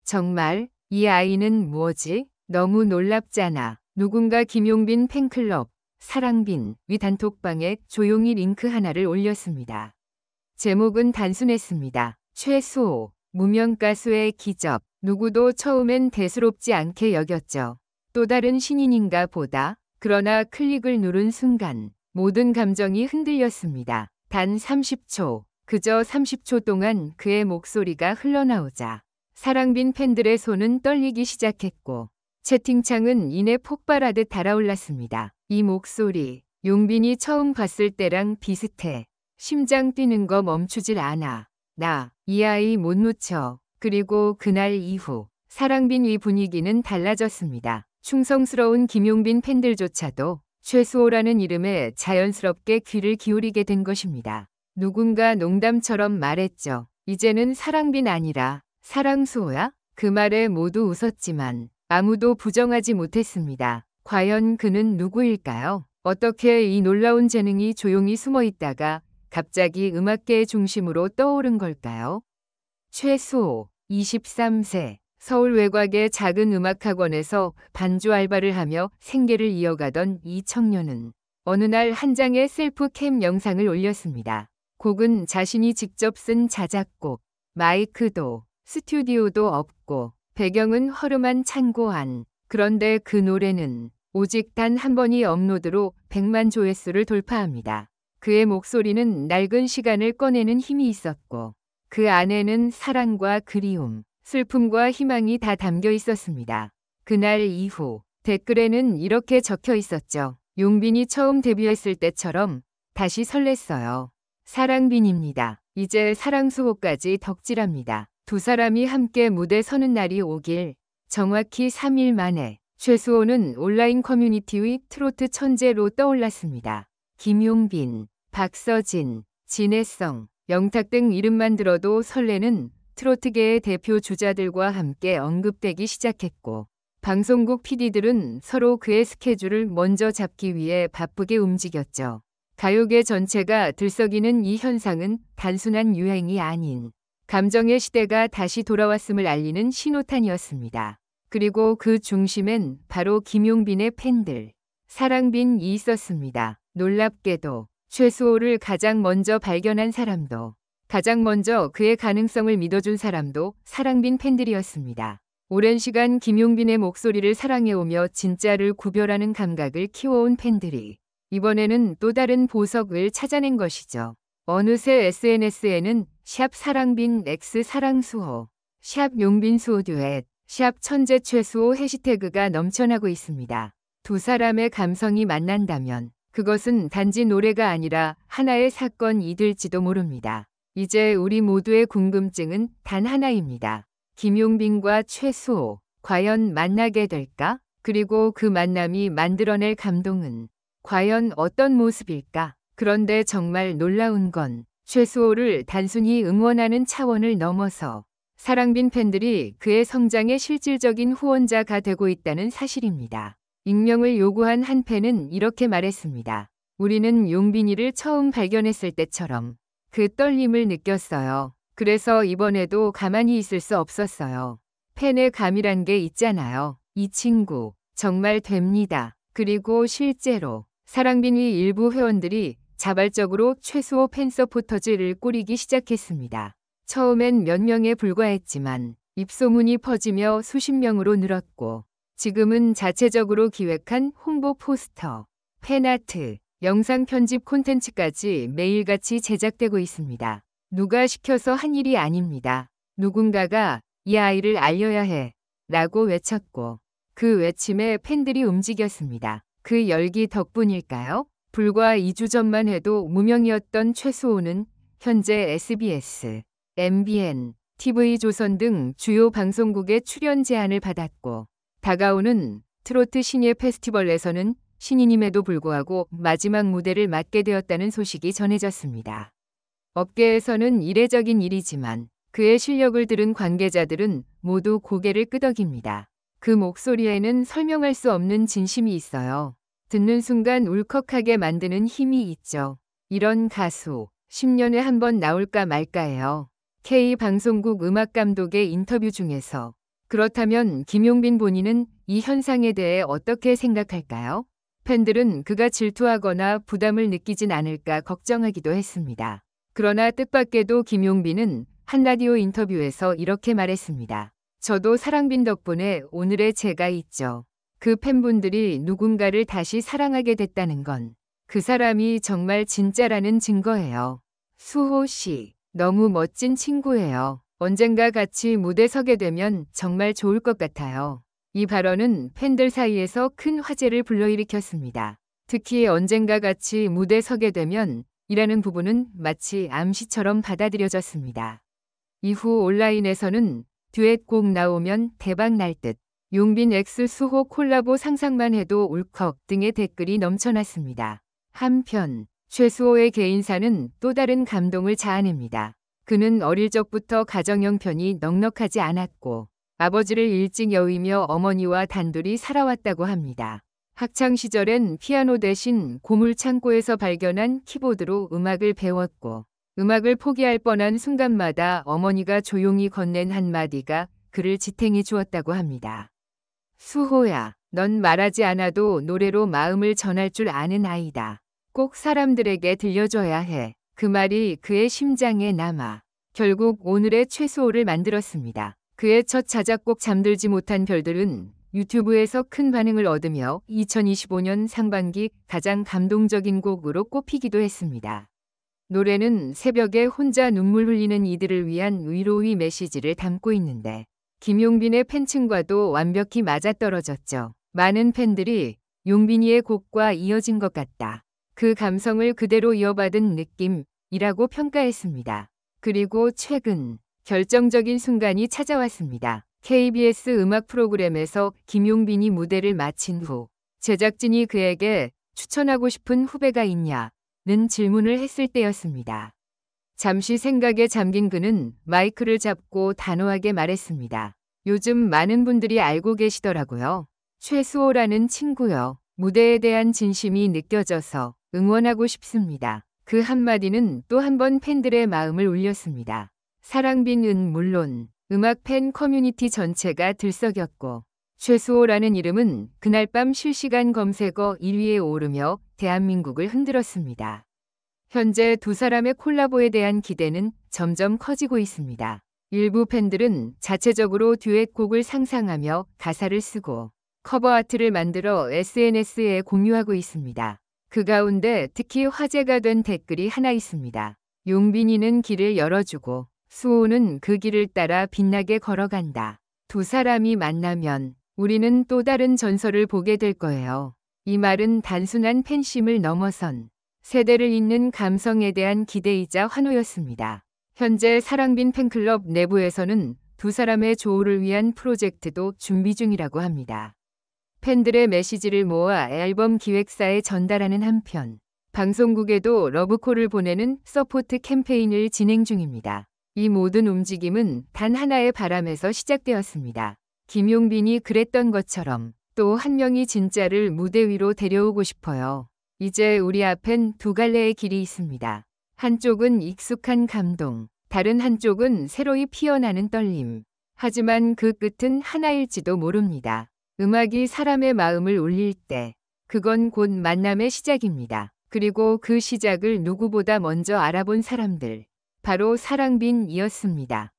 정말 이 아이는 뭐지? 너무 놀랍잖아. 누군가 김용빈 팬클럽 사랑빈 위 단톡방에 조용히 링크 하나를 올렸습니다. 제목은 단순했습니다. 최수호 무명 가수의 기적. 누구도 처음엔 대수롭지 않게 여겼죠. 또 다른 신인인가 보다. 그러나 클릭을 누른 순간 모든 감정이 흔들렸습니다. 단 30초. 그저 30초 동안 그의 목소리가 흘러나오자 사랑빈 팬들의 손은 떨리기 시작했고 채팅창은 이내 폭발하듯 달아올랐습니다. 이 목소리, 용빈이 처음 봤을 때랑 비슷해. 심장 뛰는 거 멈추질 않아. 나, 이 아이 못 놓쳐. 그리고 그날 이후 사랑빈 위 분위기는 달라졌습니다. 충성스러운 김용빈 팬들조차도 최수호라는 이름에 자연스럽게 귀를 기울이게 된 것입니다. 누군가 농담처럼 말했죠. 이제는 사랑빈 아니라 사랑수호야? 그 말에 모두 웃었지만 아무도 부정하지 못했습니다. 과연 그는 누구일까요? 어떻게 이 놀라운 재능이 조용히 숨어 있다가 갑자기 음악계의 중심으로 떠오른 걸까요? 최수호, 23세, 서울 외곽의 작은 음악학원에서 반주 알바를 하며 생계를 이어가던 이 청년은 어느 날 한 장의 셀프캠 영상을 올렸습니다. 곡은 자신이 직접 쓴 자작곡, 마이크도, 스튜디오도 없고 배경은 허름한 창고 안. 그런데 그 노래는 오직 단 한 번의 업로드로 100만 조회수를 돌파합니다. 그의 목소리는 낡은 시간을 꺼내는 힘이 있었고 그 안에는 사랑과 그리움, 슬픔과 희망이 다 담겨 있었습니다. 그날 이후 댓글에는 이렇게 적혀 있었죠. 용빈이 처음 데뷔했을 때처럼 다시 설렜어요. 사랑빈입니다. 이제 사랑수호까지 덕질합니다. 두 사람이 함께 무대 서는 날이 오길 정확히 3일 만에 최수호는 온라인 커뮤니티의 트로트 천재로 떠올랐습니다. 김용빈, 박서진, 진혜성, 영탁 등 이름만 들어도 설레는 트로트계의 대표 주자들과 함께 언급되기 시작했고 방송국 PD들은 서로 그의 스케줄을 먼저 잡기 위해 바쁘게 움직였죠. 가요계 전체가 들썩이는 이 현상은 단순한 유행이 아닌 감정의 시대가 다시 돌아왔음을 알리는 신호탄이었습니다. 그리고 그 중심엔 바로 김용빈의 팬들, 사랑빈이 있었습니다. 놀랍게도 최수호를 가장 먼저 발견한 사람도, 가장 먼저 그의 가능성을 믿어준 사람도 사랑빈 팬들이었습니다. 오랜 시간 김용빈의 목소리를 사랑해오며 진짜를 구별하는 감각을 키워온 팬들이 이번에는 또 다른 보석을 찾아낸 것이죠. 어느새 SNS에는 샵 사랑빈 X 사랑수호, 샵 용빈수호 듀엣, 샵 천재 최수호 해시태그가 넘쳐나고 있습니다. 두 사람의 감성이 만난다면 그것은 단지 노래가 아니라 하나의 사건이 될지도 모릅니다. 이제 우리 모두의 궁금증은 단 하나입니다. 김용빈과 최수호, 과연 만나게 될까? 그리고 그 만남이 만들어낼 감동은 과연 어떤 모습일까? 그런데 정말 놀라운 건 최수호를 단순히 응원하는 차원을 넘어서 사랑빈 팬들이 그의 성장의 실질적인 후원자가 되고 있다는 사실입니다. 익명을 요구한 한 팬은 이렇게 말했습니다. 우리는 용빈이를 처음 발견했을 때처럼 그 떨림을 느꼈어요. 그래서 이번에도 가만히 있을 수 없었어요. 팬의 감이란 게 있잖아요. 이 친구 정말 됩니다. 그리고 실제로 사랑빈이 일부 회원들이 자발적으로 최수호 팬 서포터즈를 꾸리기 시작했습니다. 처음엔 몇 명에 불과했지만 입소문이 퍼지며 수십 명으로 늘었고 지금은 자체적으로 기획한 홍보 포스터, 팬아트, 영상 편집 콘텐츠까지 매일같이 제작되고 있습니다. 누가 시켜서 한 일이 아닙니다. 누군가가 이 아이를 알려야 해 라고 외쳤고 그 외침에 팬들이 움직였습니다. 그 열기 덕분일까요? 불과 2주 전만 해도 무명이었던 최수호는 현재 SBS, MBN, TV조선 등 주요 방송국의 출연 제안을 받았고 다가오는 트로트 신예 페스티벌에서는 신인임에도 불구하고 마지막 무대를 맡게 되었다는 소식이 전해졌습니다. 업계에서는 이례적인 일이지만 그의 실력을 들은 관계자들은 모두 고개를 끄덕입니다. 그 목소리에는 설명할 수 없는 진심이 있어요. 듣는 순간 울컥하게 만드는 힘이 있죠. 이런 가수 10년에 한 번 나올까 말까해요. K방송국 음악감독의 인터뷰 중에서 그렇다면 김용빈 본인은 이 현상에 대해 어떻게 생각할까요? 팬들은 그가 질투하거나 부담을 느끼진 않을까 걱정하기도 했습니다. 그러나 뜻밖에도 김용빈은 한 라디오 인터뷰에서 이렇게 말했습니다. 저도 사랑빈 덕분에 오늘의 제가 있죠. 그 팬분들이 누군가를 다시 사랑하게 됐다는 건 그 사람이 정말 진짜라는 증거예요. 수호 씨, 너무 멋진 친구예요. 언젠가 같이 무대 서게 되면 정말 좋을 것 같아요. 이 발언은 팬들 사이에서 큰 화제를 불러일으켰습니다. 특히 언젠가 같이 무대 서게 되면 이라는 부분은 마치 암시처럼 받아들여졌습니다. 이후 온라인에서는 듀엣곡 나오면 대박 날 듯, 용빈 X 수호 콜라보 상상만 해도 울컥 등의 댓글이 넘쳐났습니다. 한편 최수호의 개인사는 또 다른 감동을 자아냅니다. 그는 어릴 적부터 가정 형편이 넉넉하지 않았고 아버지를 일찍 여의며 어머니와 단둘이 살아왔다고 합니다. 학창 시절엔 피아노 대신 고물 창고에서 발견한 키보드로 음악을 배웠고 음악을 포기할 뻔한 순간마다 어머니가 조용히 건넨 한마디가 그를 지탱해 주었다고 합니다. 수호야, 넌 말하지 않아도 노래로 마음을 전할 줄 아는 아이다. 꼭 사람들에게 들려줘야 해. 그 말이 그의 심장에 남아 결국 오늘의 최수호를 만들었습니다. 그의 첫 자작곡 잠들지 못한 별들은 유튜브에서 큰 반응을 얻으며 2025년 상반기 가장 감동적인 곡으로 꼽히기도 했습니다. 노래는 새벽에 혼자 눈물 흘리는 이들을 위한 위로의 메시지를 담고 있는데 김용빈의 팬층과도 완벽히 맞아떨어졌죠. 많은 팬들이 용빈이의 곡과 이어진 것 같다. 그 감성을 그대로 이어받은 느낌이라고 평가했습니다. 그리고 최근 결정적인 순간이 찾아왔습니다. KBS 음악 프로그램에서 김용빈이 무대를 마친 후 제작진이 그에게 추천하고 싶은 후배가 있냐는 질문을 했을 때였습니다. 잠시 생각에 잠긴 그는 마이크를 잡고 단호하게 말했습니다. 요즘 많은 분들이 알고 계시더라고요. 최수호라는 친구요. 무대에 대한 진심이 느껴져서 응원하고 싶습니다. 그 한마디는 또 한 번 팬들의 마음을 울렸습니다. 사랑빈은 물론 음악 팬 커뮤니티 전체가 들썩였고 최수호라는 이름은 그날 밤 실시간 검색어 1위에 오르며 대한민국을 흔들었습니다. 현재 두 사람의 콜라보에 대한 기대는 점점 커지고 있습니다. 일부 팬들은 자체적으로 듀엣곡을 상상하며 가사를 쓰고 커버 아트를 만들어 SNS에 공유하고 있습니다. 그 가운데 특히 화제가 된 댓글이 하나 있습니다. 용빈이는 길을 열어주고 수호는 그 길을 따라 빛나게 걸어간다. 두 사람이 만나면 우리는 또 다른 전설을 보게 될 거예요. 이 말은 단순한 팬심을 넘어선 세대를 잇는 감성에 대한 기대이자 환호였습니다. 현재 사랑빈 팬클럽 내부에서는 두 사람의 조우를 위한 프로젝트도 준비 중이라고 합니다. 팬들의 메시지를 모아 앨범 기획사에 전달하는 한편 방송국에도 러브콜을 보내는 서포트 캠페인을 진행 중입니다. 이 모든 움직임은 단 하나의 바람에서 시작되었습니다. 김용빈이 그랬던 것처럼 또 한 명이 진짜를 무대 위로 데려오고 싶어요. 이제 우리 앞엔 두 갈래의 길이 있습니다. 한쪽은 익숙한 감동, 다른 한쪽은 새로이 피어나는 떨림. 하지만 그 끝은 하나일지도 모릅니다. 음악이 사람의 마음을 울릴 때 그건 곧 만남의 시작입니다. 그리고 그 시작을 누구보다 먼저 알아본 사람들, 바로 사랑빈이었습니다.